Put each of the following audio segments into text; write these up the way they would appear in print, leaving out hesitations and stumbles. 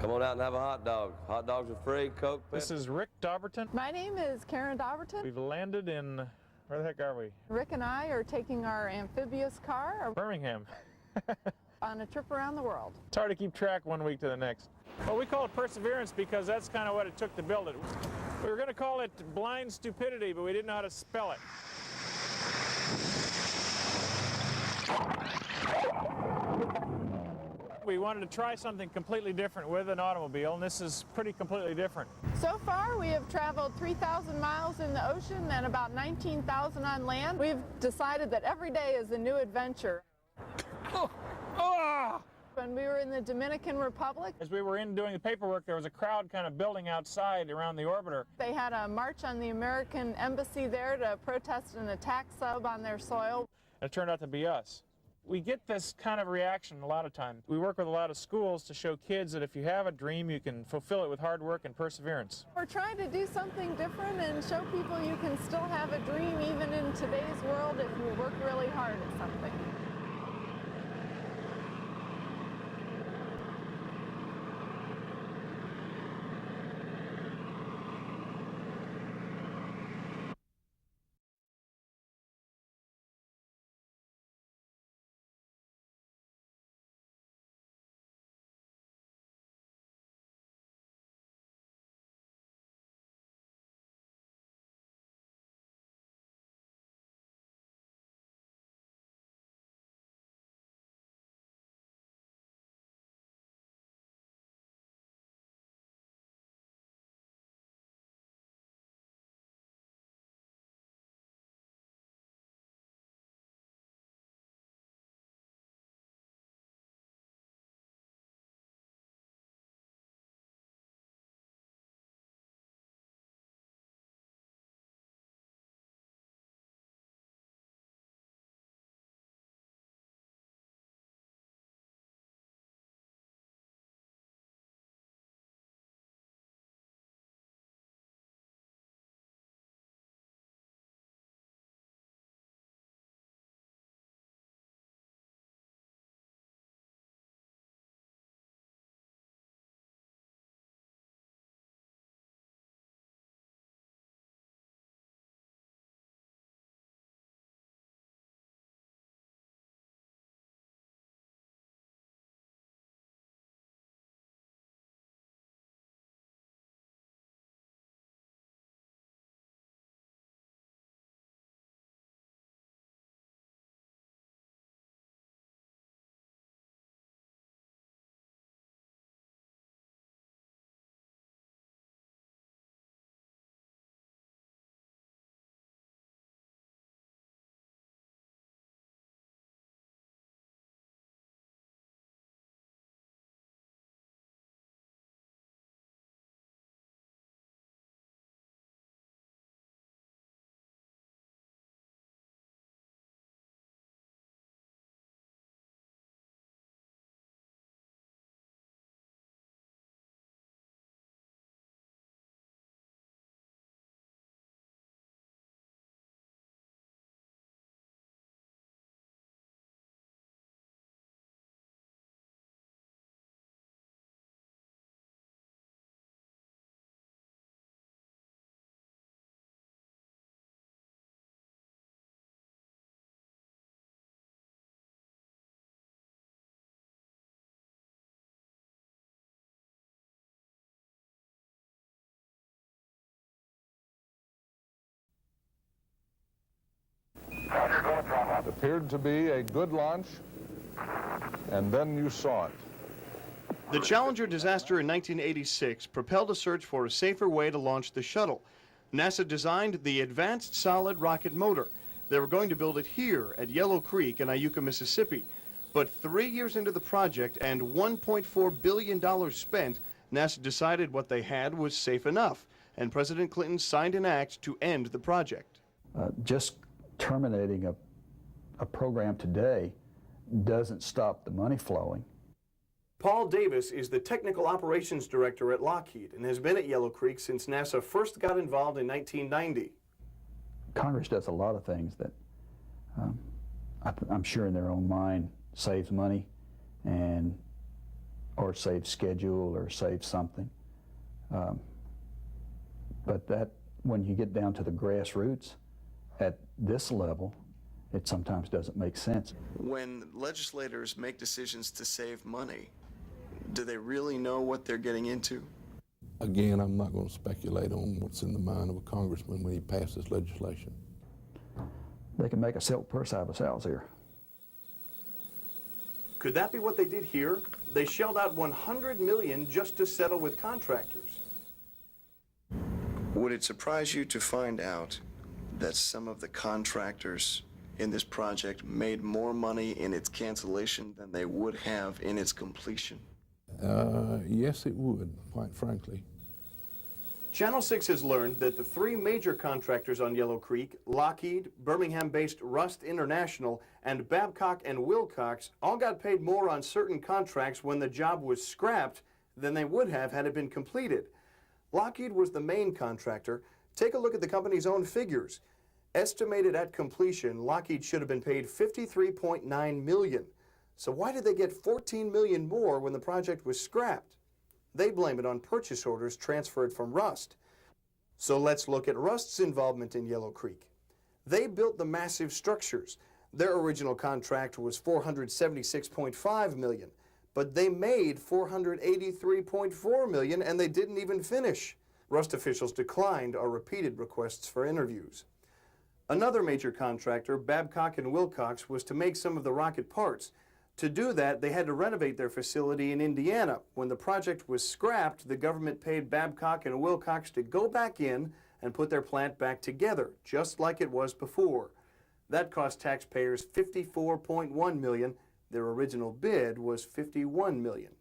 Come on out and have a hot dog. Hot dogs are free, Coke. This is Rick Dauberton. My name is Karen Dauberton. We've landed in, where the heck are we? Rick and I are taking our amphibious car Birmingham. on a trip around the world. It's hard to keep track one week to the next. Well, we call it perseverance because that's kind of what it took to build it. We were going to call it blind stupidity, but we didn't know how to spell it. We wanted to try something completely different with an automobile, and this is pretty completely different. So far, we have traveled 3,000 miles in the ocean and about 19,000 on land. We've decided that every day is a new adventure. When we were in the Dominican Republic, as we were in doing the paperwork, there was a crowd kind of building outside around the orbiter. They had a march on the American embassy there to protest an attack sub on their soil. It turned out to be us. We get this kind of reaction a lot of times. We work with a lot of schools to show kids that if you have a dream, you can fulfill it with hard work and perseverance. We're trying to do something different and show people you can still have a dream even in today's world if you work really hard at something. It appeared to be a good launch, and then you saw it. The Challenger disaster in 1986 propelled a search for a safer way to launch the shuttle. NASA designed the Advanced Solid Rocket Motor. They were going to build it here at Yellow Creek in Iuka, Mississippi. But 3 years into the project and $1.4 billion spent, NASA decided what they had was safe enough, and President Clinton signed an act to end the project. Just terminating a program today doesn't stop the money flowing. Paul Davis is the Technical Operations Director at Lockheed and has been at Yellow Creek since NASA first got involved in 1990. Congress does a lot of things that I'm sure in their own mind saves money and or save schedule or save something. But that, when you get down to the grassroots at this level, it sometimes doesn't make sense. When legislators make decisions to save money, do they really know what they're getting into? Again, I'm not going to speculate on what's in the mind of a congressman when he passes legislation. They can make a silk purse out of a sow's ear. Could that be what they did here? They shelled out $100 million just to settle with contractors. Would it surprise you to find out that some of the contractors in this project made more money in its cancellation than they would have in its completion? Yes, it would, quite frankly. Channel 6 has learned that the three major contractors on Yellow Creek, Lockheed, Birmingham-based Rust International, and Babcock and Wilcox, all got paid more on certain contracts when the job was scrapped than they would have had it been completed. Lockheed was the main contractor. Take a look at the company's own figures. Estimated at completion, Lockheed should have been paid $53.9 million. So why did they get $14 million more when the project was scrapped? They blame it on purchase orders transferred from Rust. So let's look at Rust's involvement in Yellow Creek. They built the massive structures. Their original contract was $476.5 million, but they made $483.4 million and they didn't even finish. Rust officials declined our repeated requests for interviews. Another major contractor, Babcock and Wilcox, was to make some of the rocket parts. To do that, they had to renovate their facility in Indiana. When the project was scrapped, the government paid Babcock and Wilcox to go back in and put their plant back together, just like it was before. That cost taxpayers $54.1 million. Their original bid was $51 million.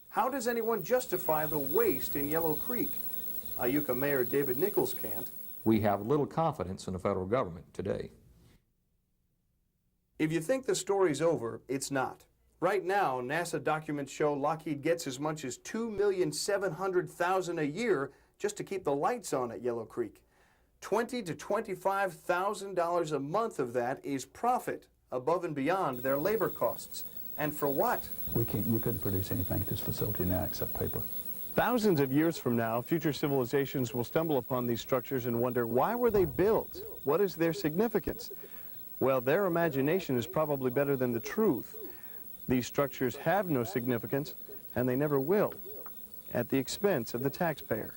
How does anyone justify the waste in Yellow Creek? Iuka Mayor David Nichols can't. We have little confidence in the federal government today. If you think the story's over, it's not. Right now, NASA documents show Lockheed gets as much as $2,700,000 a year just to keep the lights on at Yellow Creek. $20,000 to $25,000 a month of that is profit above and beyond their labor costs. And for what? You couldn't produce anything at this facility now except paper. Thousands of years from now, future civilizations will stumble upon these structures and wonder, why were they built? What is their significance? Well, their imagination is probably better than the truth. These structures have no significance, and they never will, at the expense of the taxpayer.